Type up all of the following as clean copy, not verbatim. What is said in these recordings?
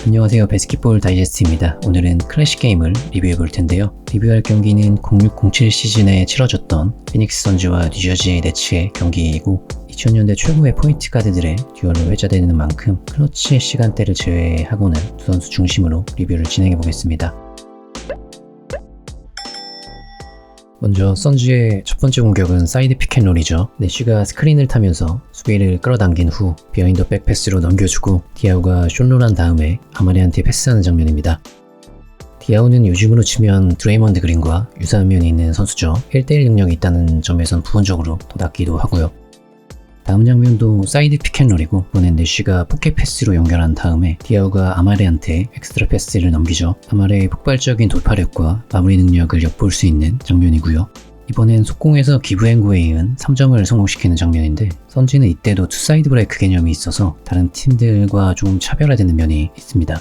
안녕하세요, 배스킷볼 다이제스트입니다. 오늘은 클래식 게임을 리뷰해 볼 텐데요. 리뷰할 경기는 06-07 시즌에 치러졌던 피닉스 선즈와 뉴저지 네츠의 경기이고 2000년대 최고의 포인트 가드들의 듀얼로 회자되는 만큼 클러치 시간대를 제외하고는 두 선수 중심으로 리뷰를 진행해 보겠습니다. 먼저 선즈의 첫 번째 공격은 사이드 픽앤롤이죠. 내쉬가 스크린을 타면서 수비를 끌어당긴 후 비하인드 백 패스로 넘겨주고 디아우가 숏롤한 다음에 아마레한테 패스하는 장면입니다. 디아우는 요즘으로 치면 드레이먼드 그린과 유사한 면이 있는 선수죠. 1대1 능력이 있다는 점에선 부분적으로 더 낫기도 하고요. 다음 장면도 사이드 픽앤롤이고 이번엔 내쉬가 포켓 패스로 연결한 다음에 디아우가 아마레한테 엑스트라 패스를 넘기죠. 아마레의 폭발적인 돌파력과 마무리 능력을 엿볼 수 있는 장면이고요. 이번엔 속공에서 기브앤고에 이은 3점을 성공시키는 장면인데 선지는 이때도 투사이드 브레이크 개념이 있어서 다른 팀들과 좀 차별화되는 면이 있습니다.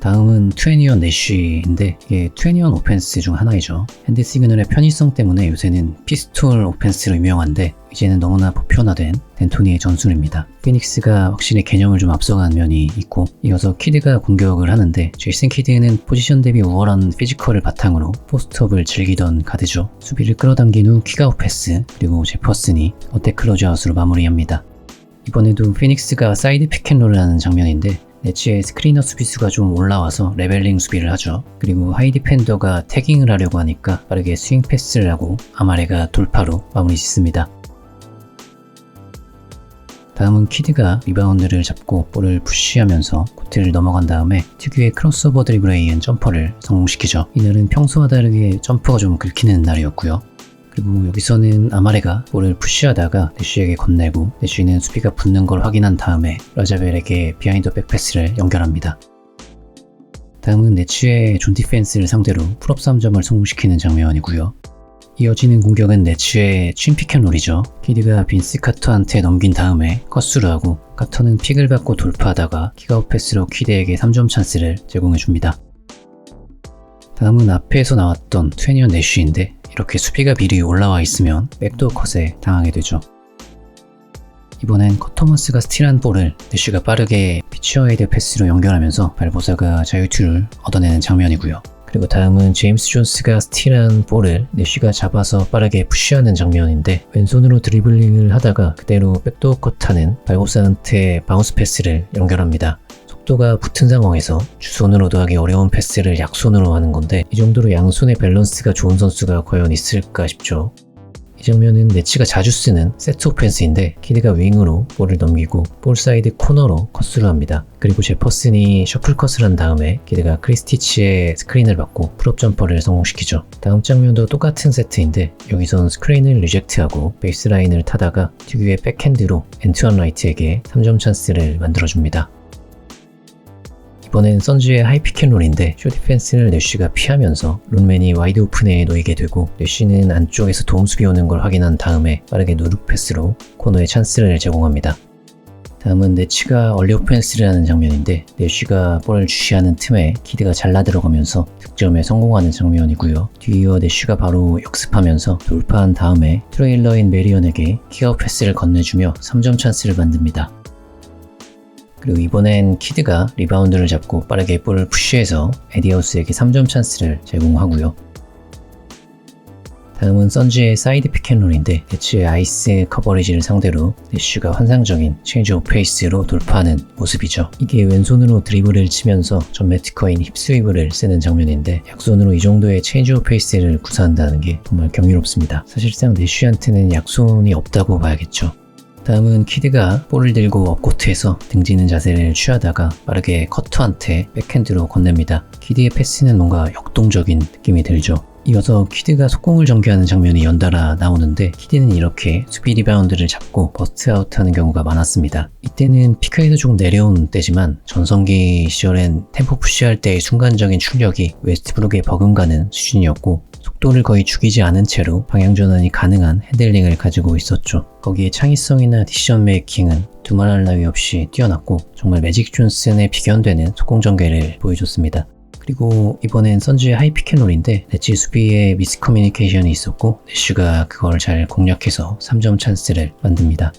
다음은 21 내쉬인데 이게 21 오펜스 중 하나이죠. 핸드 시그널의 편의성 때문에 요새는 피스톨 오펜스로 유명한데 이제는 너무나 보편화된 덴토니의 전술입니다. 피닉스가 확실히 개념을 좀 앞서간 면이 있고 이어서 키드가 공격을 하는데 제이슨 키드는 포지션 대비 우월한 피지컬을 바탕으로 포스트업을 즐기던 가드죠. 수비를 끌어당긴 후 킥아웃 패스 그리고 제퍼슨이 어택 클로즈아웃으로 마무리합니다. 이번에도 피닉스가 사이드 픽앤롤을 하는 장면인데 네츠의 스크리너 수비수가 좀 올라와서 레벨링 수비를 하죠. 그리고 하이 디펜더가 태깅을 하려고 하니까 빠르게 스윙 패스를 하고 아마레가 돌파로 마무리 짓습니다. 다음은 키드가 리바운드를 잡고 볼을 푸시하면서 코트를 넘어간 다음에 특유의 크로스오버 드리블에 의한 점퍼를 성공시키죠. 이날은 평소와 다르게 점퍼가 좀 긁히는 날이었고요. 그리고 여기서는 아마레가 볼을 푸시하다가 내쉬에게 건네고 내쉬는 수비가 붙는 걸 확인한 다음에 라자벨에게 비하인드 백 패스를 연결합니다. 다음은 네츠의 존 디펜스를 상대로 풀업 3점을 성공시키는 장면이고요. 이어지는 공격은 네츠의 친 픽앤롤이죠. 키드가 빈스 카터한테 넘긴 다음에 컷스루 하고 카터는 픽을 받고 돌파하다가 킥아웃 패스로 키드에게 3점 찬스를 제공해줍니다. 다음은 앞에서 나왔던 21 내쉬인데 이렇게 수비가 미리 올라와 있으면 백도어 컷에 당하게 되죠. 이번엔 커터머스가 스틸한 볼을 내쉬가 빠르게 피치어헤드 패스로 연결하면서 발보사가 자유투를 얻어내는 장면이고요. 그리고 다음은 제임스 존스가 스틸한 볼을 내쉬가 잡아서 빠르게 푸시하는 장면인데 왼손으로 드리블링을 하다가 그대로 백도어 컷하는 발보사한테 바운스 패스를 연결합니다. 속도가 붙은 상황에서 주손으로도 하기 어려운 패스를 약손으로 하는 건데 이 정도로 양손의 밸런스가 좋은 선수가 과연 있을까 싶죠. 이 장면은 네츠가 자주 쓰는 세트 오펜스인데 키드가 윙으로 볼을 넘기고 볼 사이드 코너로 컷스를 합니다. 그리고 제퍼슨이 셔플 컷을 한 다음에 키드가 크리스티치의 스크린을 받고 풀업 점퍼를 성공시키죠. 다음 장면도 똑같은 세트인데 여기선 스크린을 리젝트하고 베이스라인을 타다가 특유의 백핸드로 앤투안 라이트에게 3점 찬스를 만들어줍니다. 이번엔 선즈의 하이 픽앤롤인데 숏 디펜스를 내쉬가 피하면서 룬맨이 와이드 오픈에 놓이게 되고 내쉬는 안쪽에서 도움 수비 오는 걸 확인한 다음에 빠르게 누룩 패스로 코너에 찬스를 제공합니다. 다음은 네츠가 얼리 오펜스를 하는 장면인데 내쉬가 볼을 주시하는 틈에 키드가 잘라 들어가면서 득점에 성공하는 장면이고요. 뒤이어 내쉬가 바로 역습하면서 돌파한 다음에 트레일러인 메리언에게 킥아웃 패스를 건네주며 3점 찬스를 만듭니다. 그리고 이번엔 키드가 리바운드를 잡고 빠르게 볼을 푸시해서 에디하우스에게 3점 찬스를 제공하고요. 다음은 선즈의 사이드 픽앤롤인데 네츠의 아이스 커버리지를 상대로 내쉬가 환상적인 체인지 오브 페이스로 돌파하는 모습이죠. 이게 왼손으로 드리블을 치면서 전매 특허인 힙스위브를 쓰는 장면인데 약손으로 이 정도의 체인지 오브 페이스를 구사한다는 게 정말 경이롭습니다. 사실상 내쉬한테는 약손이 없다고 봐야겠죠. 다음은 키드가 볼을 들고 업코트에서 등지는 자세를 취하다가 빠르게 커터한테 백핸드로 건넵니다. 키드의 패스는 뭔가 역동적인 느낌이 들죠. 이어서 키드가 속공을 전개하는 장면이 연달아 나오는데 키드는 이렇게 수비 리바운드를 잡고 버스트아웃하는 경우가 많았습니다. 이때는 피크에서 조금 내려온 때지만 전성기 시절엔 템포 푸시할 때의 순간적인 출력이 웨스트브룩에 버금가는 수준이었고 속도를 거의 죽이지 않은 채로 방향 전환이 가능한 핸들링을 가지고 있었죠. 거기에 창의성이나 디시전 메이킹은 두말할 나위 없이 뛰어났고 정말 매직 존슨에 비견되는 속공 전개를 보여줬습니다. 그리고 이번엔 선즈의 하이 픽앤롤인데 네츠 수비에 미스커뮤니케이션이 있었고 내쉬가 그걸 잘 공략해서 3점 찬스를 만듭니다.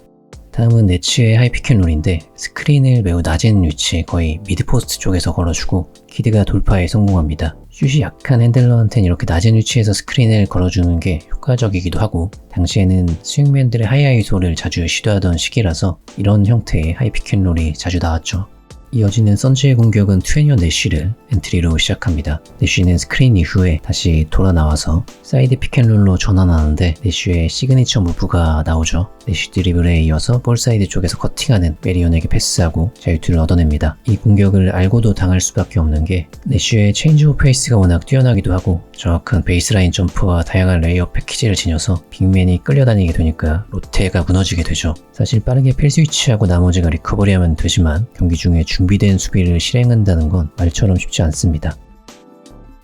다음은 네츠의 하이피켄롤인데 스크린을 매우 낮은 위치 거의 미드포스트 쪽에서 걸어주고 키드가 돌파에 성공합니다. 슛이 약한 핸들러한테는 이렇게 낮은 위치에서 스크린을 걸어주는 게 효과적이기도 하고 당시에는 스윙맨들의 하이아이소를 자주 시도하던 시기라서 이런 형태의 하이피켄롤이 자주 나왔죠. 이어지는 선즈의 공격은 트웨니어 내쉬를 엔트리로 시작합니다. 내쉬는 스크린 이후에 다시 돌아 나와서 사이드 피켄롤로 전환하는데 내쉬의 시그니처 무브가 나오죠. 내쉬 드리블에 이어서 볼사이드 쪽에서 커팅하는 메리온에게 패스하고 자유투를 얻어냅니다. 이 공격을 알고도 당할 수밖에 없는 게 내쉬의 체인지 오브 페이스가 워낙 뛰어나기도 하고 정확한 베이스라인 점프와 다양한 레이업 패키지를 지녀서 빅맨이 끌려다니게 되니까 로테가 무너지게 되죠. 사실 빠르게 필스위치하고 나머지가 리커버리하면 되지만 경기 중에 준비된 수비를 실행한다는 건 말처럼 쉽지 않습니다.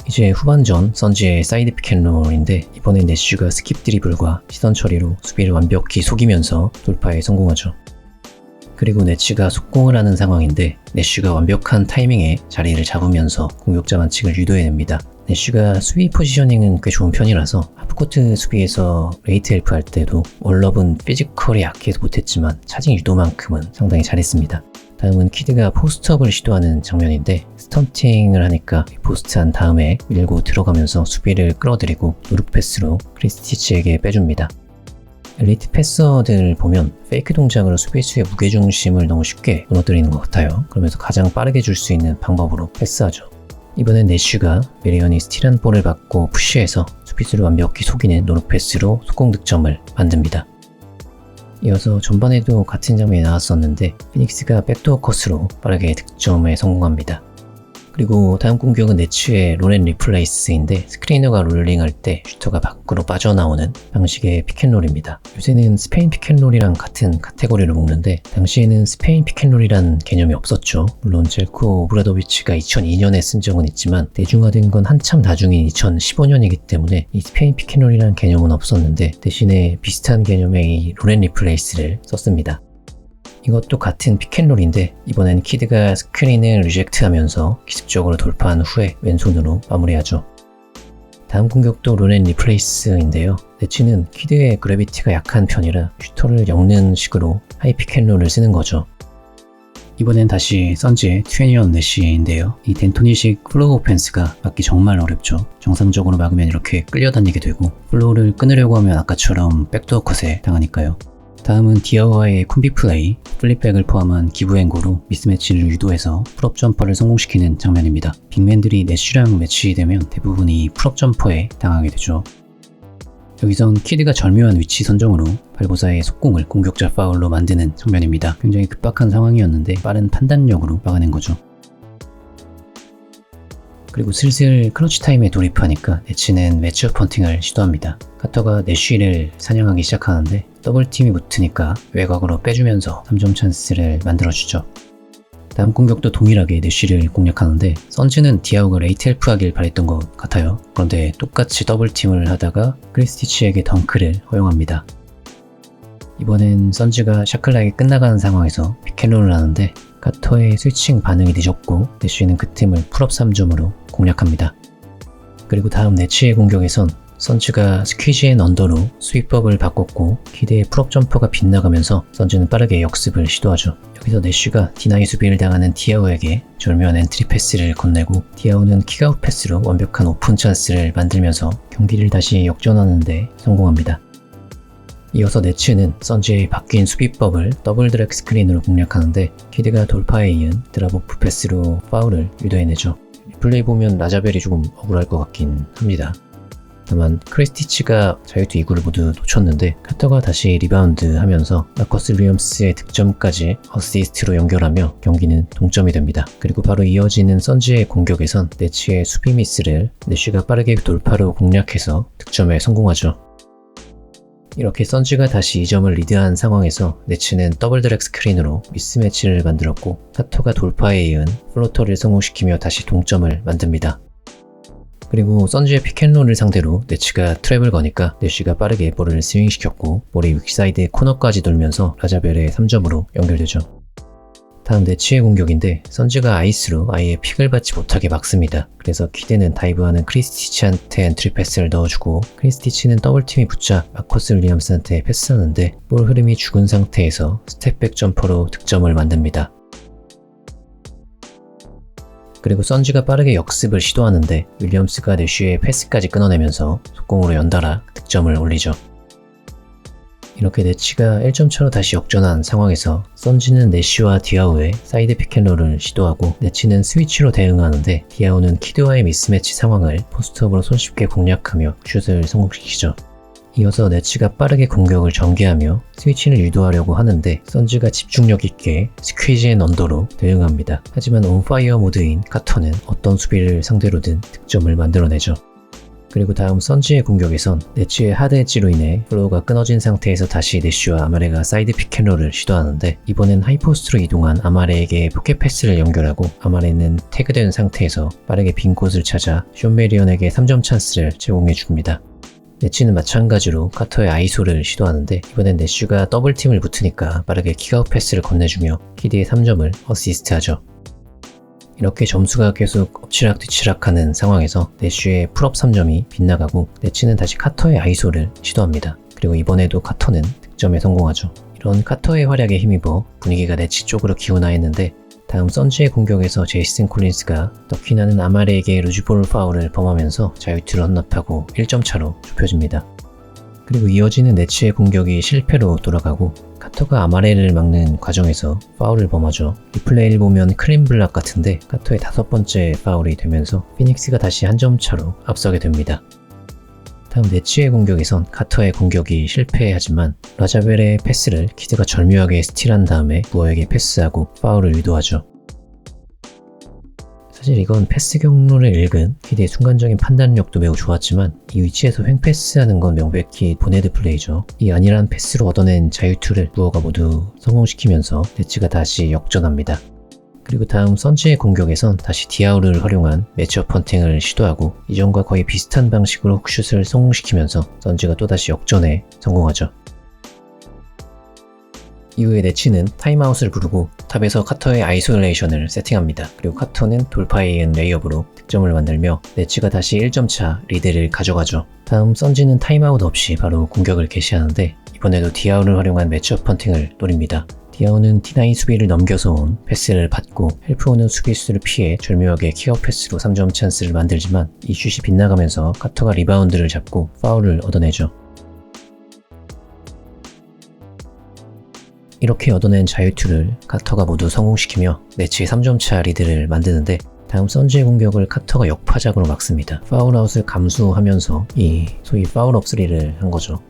이제 후반전 선지의 사이드 피켄롤인데 이번엔 내쉬가 스킵 드리블과 시선 처리로 수비를 완벽히 속이면서 돌파에 성공하죠. 그리고 네츠가 속공을 하는 상황인데 내쉬가 완벽한 타이밍에 자리를 잡으면서 공격자 반칙을 유도해냅니다. 내쉬가 수비 포지셔닝은 꽤 좋은 편이라서 하프코트 수비에서 레이트 헬프 할 때도 월럽은 피지컬이 약해서 못했지만 차징 유도만큼은 상당히 잘했습니다. 다음은 키드가 포스트업을 시도하는 장면인데 스턴팅을 하니까 포스트한 다음에 밀고 들어가면서 수비를 끌어들이고 누룩 패스로 크리스티치에게 빼줍니다. 엘리트 패서들 보면 페이크 동작으로 수비수의 무게중심을 너무 쉽게 무너뜨리는 것 같아요. 그러면서 가장 빠르게 줄 수 있는 방법으로 패스하죠. 이번엔 내쉬가 메리언이 스틸한 볼을 받고 푸시해서 수비수를 완벽히 속이는 노룩 패스로 속공 득점을 만듭니다. 이어서 전반에도 같은 장면이 나왔었는데 피닉스가 백도어 컷으로 빠르게 득점에 성공합니다. 그리고 다음 공격은 네츠의 롤앤 리플레이스인데 스크리너가 롤링할 때 슈터가 밖으로 빠져나오는 방식의 피켄롤입니다. 요새는 스페인 피켄롤이랑 같은 카테고리를 묶는데 당시에는 스페인 피켄롤이란 개념이 없었죠. 물론 젤코 오브라도비치가 2002년에 쓴 적은 있지만 대중화된 건 한참 나중인 2015년이기 때문에 이 스페인 피켄롤이란 개념은 없었는데 대신에 비슷한 개념의 이 롤앤 리플레이스를 썼습니다. 이것도 같은 피켄롤인데 이번엔 키드가 스크린을 리젝트하면서 기습적으로 돌파한 후에 왼손으로 마무리하죠. 다음 공격도 롤앤 리플레이스인데요. 네츠는 키드의 그래비티가 약한 편이라 슈터를 엮는 식으로 하이 피켄롤을 쓰는 거죠. 이번엔 다시 선지의 트웨니어 내쉬인데요. 이 덴토니식 플로우 오펜스가 막기 정말 어렵죠. 정상적으로 막으면 이렇게 끌려다니게 되고 플로우를 끊으려고 하면 아까처럼 백도어 컷에 당하니까요. 다음은 디아와의 콤비 플레이, 플립백을 포함한 기브앤고로 미스매치를 유도해서 풀업 점퍼를 성공시키는 장면입니다. 빅맨들이 내쉬랑 매치되면 대부분이 풀업 점퍼에 당하게 되죠. 여기선 키드가 절묘한 위치 선정으로 발보사의 속공을 공격자 파울로 만드는 장면입니다. 굉장히 급박한 상황이었는데 빠른 판단력으로 막아낸 거죠. 그리고 슬슬 크러치 타임에 돌입하니까 네츠는 매치업 펀팅을 시도합니다. 카터가 내쉬를 사냥하기 시작하는데 더블팀이 붙으니까 외곽으로 빼주면서 3점 찬스를 만들어주죠. 다음 공격도 동일하게 내쉬를 공략하는데 선즈는 디아우가 레이트 헬프하길 바랬던 것 같아요. 그런데 똑같이 더블팀을 하다가 크리스티치에게 덩크를 허용합니다. 이번엔 선즈가 샤클락이 끝나가는 상황에서 피켄롤을 하는데 카터의 스위칭 반응이 늦었고 내쉬는 그 틈을 풀업 3점으로 공략합니다. 그리고 다음 네츠의 공격에선 선즈가 스퀴즈 앤 언더로 스윗법을 바꿨고 키드의 풀업 점퍼가 빗나가면서 선즈는 빠르게 역습을 시도하죠. 여기서 내쉬가 디나이 수비를 당하는 디아우에게 절묘한 엔트리 패스를 건네고 디아우는 킥아웃 패스로 완벽한 오픈 찬스를 만들면서 경기를 다시 역전하는데 성공합니다. 이어서 네츠는 선즈의 바뀐 수비법을 더블 드랙 스크린으로 공략하는데 키드가 돌파에 이은 드랍오프 패스로 파울을 유도해내죠. 플레이 보면 라자벨이 조금 억울할 것 같긴 합니다. 다만 크리스티치가 자유투 2구를 모두 놓쳤는데 카터가 다시 리바운드 하면서 마커스 윌리엄스의 득점까지 어시스트로 연결하며 경기는 동점이 됩니다. 그리고 바로 이어지는 선즈의 공격에선 네츠의 수비 미스를 내쉬가 빠르게 돌파로 공략해서 득점에 성공하죠. 이렇게 선즈가 다시 2점을 리드한 상황에서 네츠는 더블 드랙 스크린으로 미스매치를 만들었고 카터가 돌파에 이은 플로터를 성공시키며 다시 동점을 만듭니다. 그리고 선즈의 피켄롤을 상대로 네츠가 트랩을 거니까 내쉬가 빠르게 볼을 스윙시켰고 볼이 위사이드 코너까지 돌면서 라자벨의 3점으로 연결되죠. 다음 네치의 공격인데 선즈가 아이스로 아예 픽을 받지 못하게 막습니다. 그래서 키드는 다이브하는 크리스티치한테 엔트리 패스를 넣어주고 크리스티치는 더블팀이 붙자 마커스 윌리엄스한테 패스하는데 볼 흐름이 죽은 상태에서 스텝백 점퍼로 득점을 만듭니다. 그리고 선즈가 빠르게 역습을 시도하는데 윌리엄스가 내쉬의 패스까지 끊어내면서 속공으로 연달아 득점을 올리죠. 이렇게 네치가 1점 차로 다시 역전한 상황에서 선즈는 내쉬와 디아우의 사이드 픽앤롤을 시도하고 네치는 스위치로 대응하는데 디아우는 키드와의 미스매치 상황을 포스트업으로 손쉽게 공략하며 슛을 성공시키죠. 이어서 네치가 빠르게 공격을 전개하며 스위치를 유도하려고 하는데 선즈가 집중력 있게 스퀴즈 앤 언더로 대응합니다. 하지만 온파이어 모드인 카터는 어떤 수비를 상대로든 득점을 만들어내죠. 그리고 다음 선즈의 공격에선 네치의 하드 엣지로 인해 플로우가 끊어진 상태에서 다시 내쉬와 아마레가 사이드 픽앤롤을 시도하는데 이번엔 하이포스트로 이동한 아마레에게 포켓 패스를 연결하고 아마레는 태그된 상태에서 빠르게 빈 곳을 찾아 숀 메리언에게 3점 찬스를 제공해 줍니다. 네치는 마찬가지로 카터의 아이소를 시도하는데 이번엔 내쉬가 더블팀을 붙으니까 빠르게 킥아웃 패스를 건네주며 키드의 3점을 어시스트하죠. 이렇게 점수가 계속 엎치락뒤치락하는 상황에서 내쉬의 풀업 3점이 빗나가고 네치는 다시 카터의 아이소를 시도합니다. 그리고 이번에도 카터는 득점에 성공하죠. 이런 카터의 활약에 힘입어 분위기가 네치 쪽으로 기우나 했는데 다음 선즈의 공격에서 제이슨 콜린스가 더키나는 아마레에게 루즈볼 파울을 범하면서 자유투를 헌납하고 1점 차로 좁혀집니다. 그리고 이어지는 네치의 공격이 실패로 돌아가고 카터가 아마레를 막는 과정에서 파울을 범하죠. 리플레이를 보면 크림블락 같은데 카터의 5번째 파울이 되면서 피닉스가 다시 한 점 차로 앞서게 됩니다. 다음 네치의 공격에선 카터의 공격이 실패하지만 라자벨의 패스를 키드가 절묘하게 스틸한 다음에 무어에게 패스하고 파울을 유도하죠. 사실 이건 패스 경로를 읽은 키드의 순간적인 판단력도 매우 좋았지만 이 위치에서 횡패스하는 건 명백히 보네드 플레이죠. 이 안일한 패스로 얻어낸 자유투를 무어가 모두 성공시키면서 네치가 다시 역전합니다. 그리고 다음 선즈의 공격에선 다시 디아우를 활용한 매치업 펀팅을 시도하고 이전과 거의 비슷한 방식으로 훅슛을 성공시키면서 선즈가 또다시 역전에 성공하죠. 이후에 네치는 타임아웃을 부르고 탑에서 카터의 아이솔레이션을 세팅합니다. 그리고 카터는 돌파에 의한 레이업으로 득점을 만들며 네치가 다시 1점 차 리드를 가져가죠. 다음 선즈는 타임아웃 없이 바로 공격을 개시하는데 이번에도 디아우를 활용한 매치업 펀팅을 노립니다. 디아우는 T9 수비를 넘겨서 온 패스를 받고 헬프 오는 수비수를 피해 절묘하게 킥아웃 패스로 3점 찬스를 만들지만 이 슛이 빗나가면서 카터가 리바운드를 잡고 파울을 얻어내죠. 이렇게 얻어낸 자유투를 카터가 모두 성공시키며 네치의 3점차 리드를 만드는데 다음 선즈의 공격을 카터가 역파작으로 막습니다. 파울아웃을 감수하면서 이 소위 파울업 3를 한 거죠.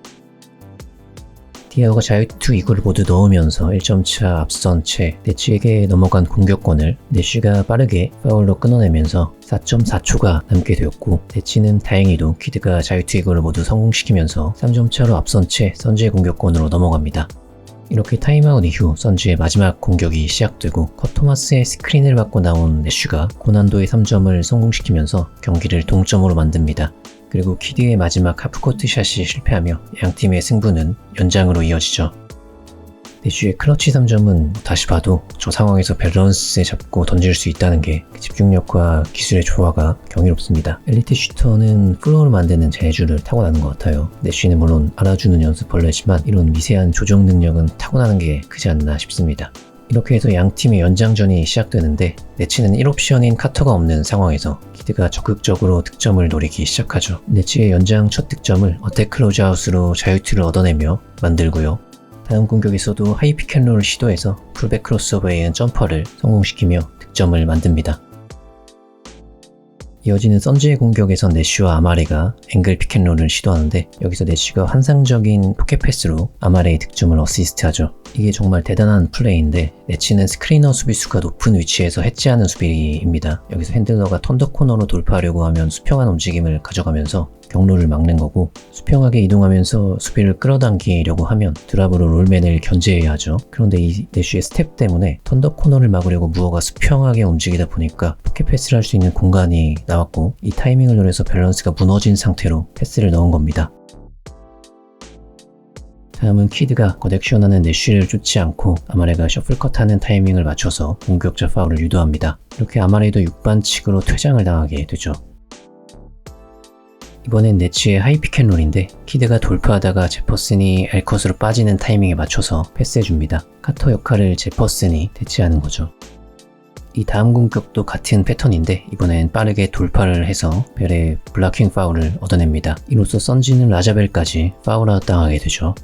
디아우가 자유투 2구를 모두 넣으면서 1점차 앞선 채 네치에게 넘어간 공격권을 네쉬가 빠르게 파울로 끊어내면서 4.4초가 남게 되었고 네치는 다행히도 키드가 자유투 2구를 모두 성공시키면서 3점차로 앞선 채 선즈의 공격권으로 넘어갑니다. 이렇게 타임아웃 이후 선즈의 마지막 공격이 시작되고 컷 토마스의 스크린을 받고 나온 내쉬가 고난도의 3점을 성공시키면서 경기를 동점으로 만듭니다. 그리고 키드의 마지막 하프코트 샷이 실패하며 양팀의 승부는 연장으로 이어지죠. 내쉬의 클러치 3점은 다시 봐도 저 상황에서 밸런스 잡고 던질 수 있다는 게 집중력과 기술의 조화가 경이롭습니다. 엘리트 슈터는 플로어를 만드는 재주를 타고나는 것 같아요. 내쉬는 물론 알아주는 연습벌레지만 이런 미세한 조정 능력은 타고나는 게 크지 않나 싶습니다. 이렇게 해서 양팀의 연장전이 시작되는데 네치는 1옵션인 카터가 없는 상황에서 키드가 적극적으로 득점을 노리기 시작하죠. 네치의 연장 첫 득점을 어택 클로즈아웃으로 자유투를 얻어내며 만들고요. 다음 공격에서도 하이 픽앤롤을 시도해서 풀백 크로스오버에 의한 점퍼를 성공시키며 득점을 만듭니다. 이어지는 선즈의 공격에선 내쉬와 아마레가 앵글 픽앤롤을 시도하는데 여기서 내쉬가 환상적인 포켓 패스로 아마레의 득점을 어시스트하죠. 이게 정말 대단한 플레이인데 네치는 스크리너 수비수가 높은 위치에서 해치하는 수비입니다. 여기서 핸들러가 턴더 코너로 돌파하려고 하면 수평한 움직임을 가져가면서 경로를 막는 거고 수평하게 이동하면서 수비를 끌어당기려고 하면 드랍으로 롤맨을 견제해야 하죠. 그런데 이 내쉬의 스텝 때문에 턴더 코너를 막으려고 무어가 수평하게 움직이다 보니까 포켓 패스를 할 수 있는 공간이 나왔고 이 타이밍을 노려서 밸런스가 무너진 상태로 패스를 넣은 겁니다. 다음은 키드가 겉액션하는 내쉬를 쫓지 않고 아마레가 셔플컷하는 타이밍을 맞춰서 공격자 파울을 유도합니다. 이렇게 아마레도 6반칙으로 퇴장을 당하게 되죠. 이번엔 네츠의 하이 피켄롤인데 키드가 돌파하다가 제퍼슨이 엘컷으로 빠지는 타이밍에 맞춰서 패스해줍니다. 카터 역할을 제퍼슨이 대체하는 거죠. 이 다음 공격도 같은 패턴인데 이번엔 빠르게 돌파를 해서 벨의 블락킹 파울을 얻어냅니다. 이로써 선지는 라자벨까지 파울아웃 당하게 되죠.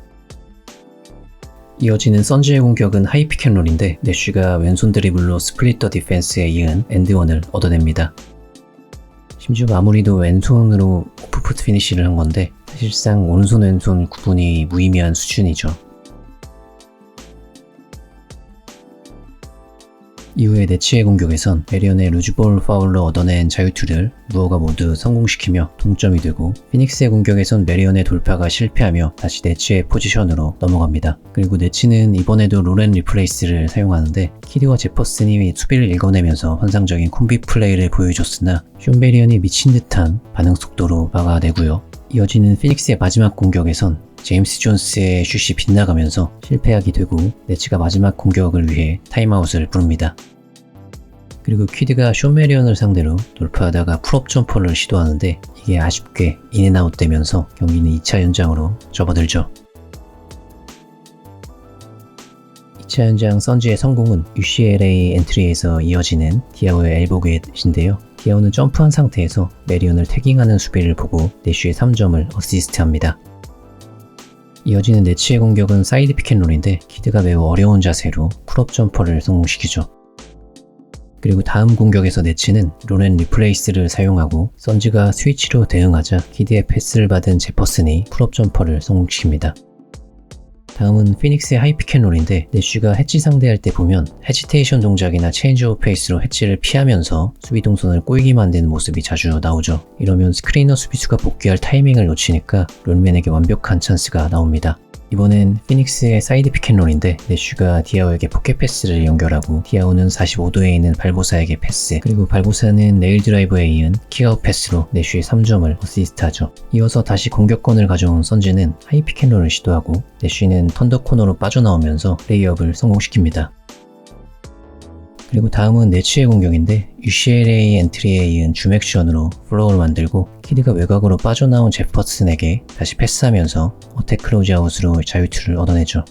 이어지는 선지의 공격은 하이 피켄롤인데 내쉬가 왼손 드리블로 스플릿더 디펜스에 이은 엔드원을 얻어냅니다. 심지어 마무리도 왼손으로 오프풋 피니시를 한 건데 사실상 오른손 왼손 구분이 무의미한 수준이죠. 이후에 네츠의 공격에선 메리언의 루즈볼 파울로 얻어낸 자유투를 무어가 모두 성공시키며 동점이 되고 피닉스의 공격에선 메리언의 돌파가 실패하며 다시 네츠의 포지션으로 넘어갑니다. 그리고 네츠는 이번에도 롤앤 리플레이스를 사용하는데 키드와 제퍼슨이 수비를 읽어내면서 환상적인 콤비 플레이를 보여줬으나 숀 메리언이 미친 듯한 반응 속도로 막아내고요. 이어지는 피닉스의 마지막 공격에선 제임스 존스의 슛이 빗나가면서 실패하게 되고 네츠가 마지막 공격을 위해 타임아웃을 부릅니다. 그리고 퀴드가 숀 메리언을 상대로 돌파하다가 풀업 점퍼를 시도하는데 이게 아쉽게 인앤아웃 되면서 경기는 2차 연장으로 접어들죠. 2차 연장 선지의 성공은 UCLA 엔트리에서 이어지는 디아오의 엘보겟인데요. 디아오는 점프한 상태에서 메리언을 태깅하는 수비를 보고 내쉬의 3점을 어시스트합니다. 이어지는 네츠의 공격은 사이드 피켄롤인데 키드가 매우 어려운 자세로 풀업 점퍼를 성공시키죠. 그리고 다음 공격에서 네츠는 롤앤 리플레이스를 사용하고 선지가 스위치로 대응하자 키드의 패스를 받은 제퍼슨이 풀업 점퍼를 성공시킵니다. 다음은 피닉스의 하이 피켄롤인데 내쉬가 해치 상대할 때 보면 헤지테이션 동작이나 체인지 오브 페이스로 해치를 피하면서 수비 동선을 꼬이게 만드는 모습이 자주 나오죠. 이러면 스크리너 수비수가 복귀할 타이밍을 놓치니까 롤맨에게 완벽한 찬스가 나옵니다. 이번엔 피닉스의 사이드 피켄롤인데 내쉬가 디아오에게 포켓 패스를 연결하고 디아오는 45도에 있는 발보사에게 패스, 그리고 발보사는 네일 드라이브에 이은 킥아웃 패스로 내쉬의 3점을 어시스트하죠. 이어서 다시 공격권을 가져온 선지는 하이 피켄롤을 시도하고 내쉬는 턴더 코너로 빠져나오면서 레이업을 성공시킵니다. 그리고 다음은 네츠의 공격인데 UCLA 엔트리에 이은 줌액션으로 플로어를 만들고 키드가 외곽으로 빠져나온 제퍼슨에게 다시 패스하면서 어택 클로즈아웃으로 자유투를 얻어내죠.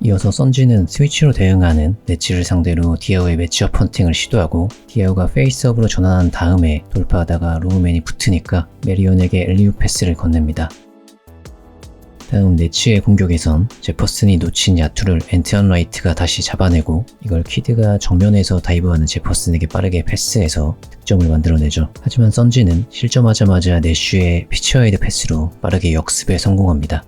이어서 선지는 스위치로 대응하는 네츠를 상대로 디아오의 매치업 펀팅을 시도하고 디아오가 페이스업으로 전환한 다음에 돌파하다가 로우맨이 붙으니까 메리온에게 엘리웁 패스를 건넵니다. 다음 네츠의 공격에선 제퍼슨이 놓친 야투를 앤티언 라이트가 다시 잡아내고 이걸 키드가 정면에서 다이브하는 제퍼슨에게 빠르게 패스해서 득점을 만들어내죠. 하지만 선지는 실점하자마자 내쉬의 피처에이드 패스로 빠르게 역습에 성공합니다.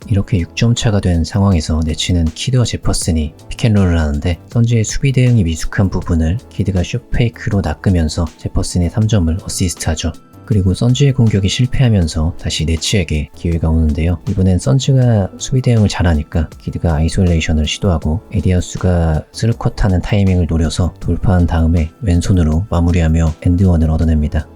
이렇게 6점 차가 된 상황에서 네츠는 키드와 제퍼슨이 픽앤롤을 하는데 선지의 수비 대응이 미숙한 부분을 키드가 슛 페이크로 낚으면서 제퍼슨의 3점을 어시스트하죠. 그리고 선지의 공격이 실패하면서 다시 네츠에게 기회가 오는데요. 이번엔 선지가 수비 대응을 잘하니까 키드가 아이솔레이션을 시도하고 에디아수가 스루컷하는 타이밍을 노려서 돌파한 다음에 왼손으로 마무리하며 엔드원을 얻어냅니다.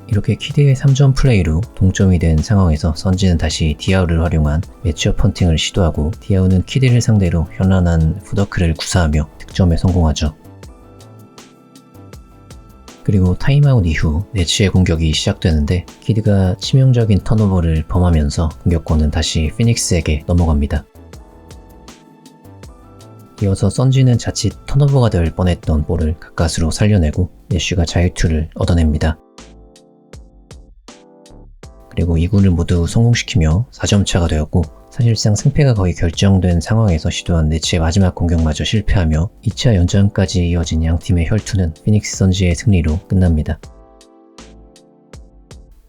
이렇게 키드의 3점 플레이로 동점이 된 상황에서 선지는 다시 디아우를 활용한 매치업 펀팅을 시도하고 디아우는 키드를 상대로 현란한 푸더크를 구사하며 득점에 성공하죠. 그리고 타임아웃 이후 네츠의 공격이 시작되는데 키드가 치명적인 턴오버를 범하면서 공격권은 다시 피닉스에게 넘어갑니다. 이어서 선지는 자칫 턴오버가 될 뻔했던 볼을 가까스로 살려내고 내쉬가 자유투를 얻어냅니다. 그리고 2구를 모두 성공시키며 4점 차가 되었고 사실상 승패가 거의 결정된 상황에서 시도한 네츠의 마지막 공격마저 실패하며 2차 연장까지 이어진 양팀의 혈투는 피닉스 선지의 승리로 끝납니다.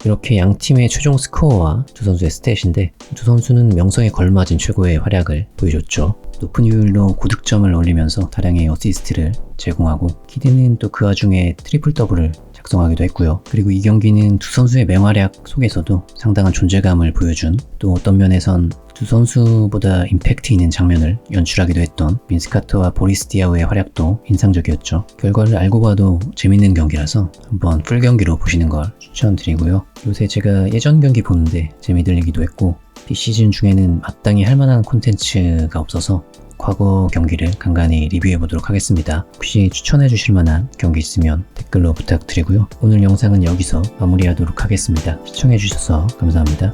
이렇게 양팀의 최종 스코어와 두 선수의 스탯인데 두 선수는 명성에 걸맞은 최고의 활약을 보여줬죠. 높은 효율로 고득점을 올리면서 다량의 어시스트를 제공하고 키드는 또 그 와중에 트리플 더블을 작성하기도 했고요. 그리고 이 경기는 두 선수의 맹활약 속에서도 상당한 존재감을 보여준, 또 어떤 면에선 두 두 선수보다 임팩트 있는 장면을 연출하기도 했던 빈스 카터와 보리스 디아우의 활약도 인상적이었죠. 결과를 알고 봐도 재밌는 경기라서 한번 풀 경기로 보시는 걸 추천드리고요. 요새 제가 예전 경기 보는데 재미 들리기도 했고 비시즌 중에는 마땅히 할 만한 콘텐츠가 없어서 과거 경기를 간간히 리뷰해 보도록 하겠습니다. 혹시 추천해 주실 만한 경기 있으면 댓글로 부탁드리고요. 오늘 영상은 여기서 마무리하도록 하겠습니다. 시청해 주셔서 감사합니다.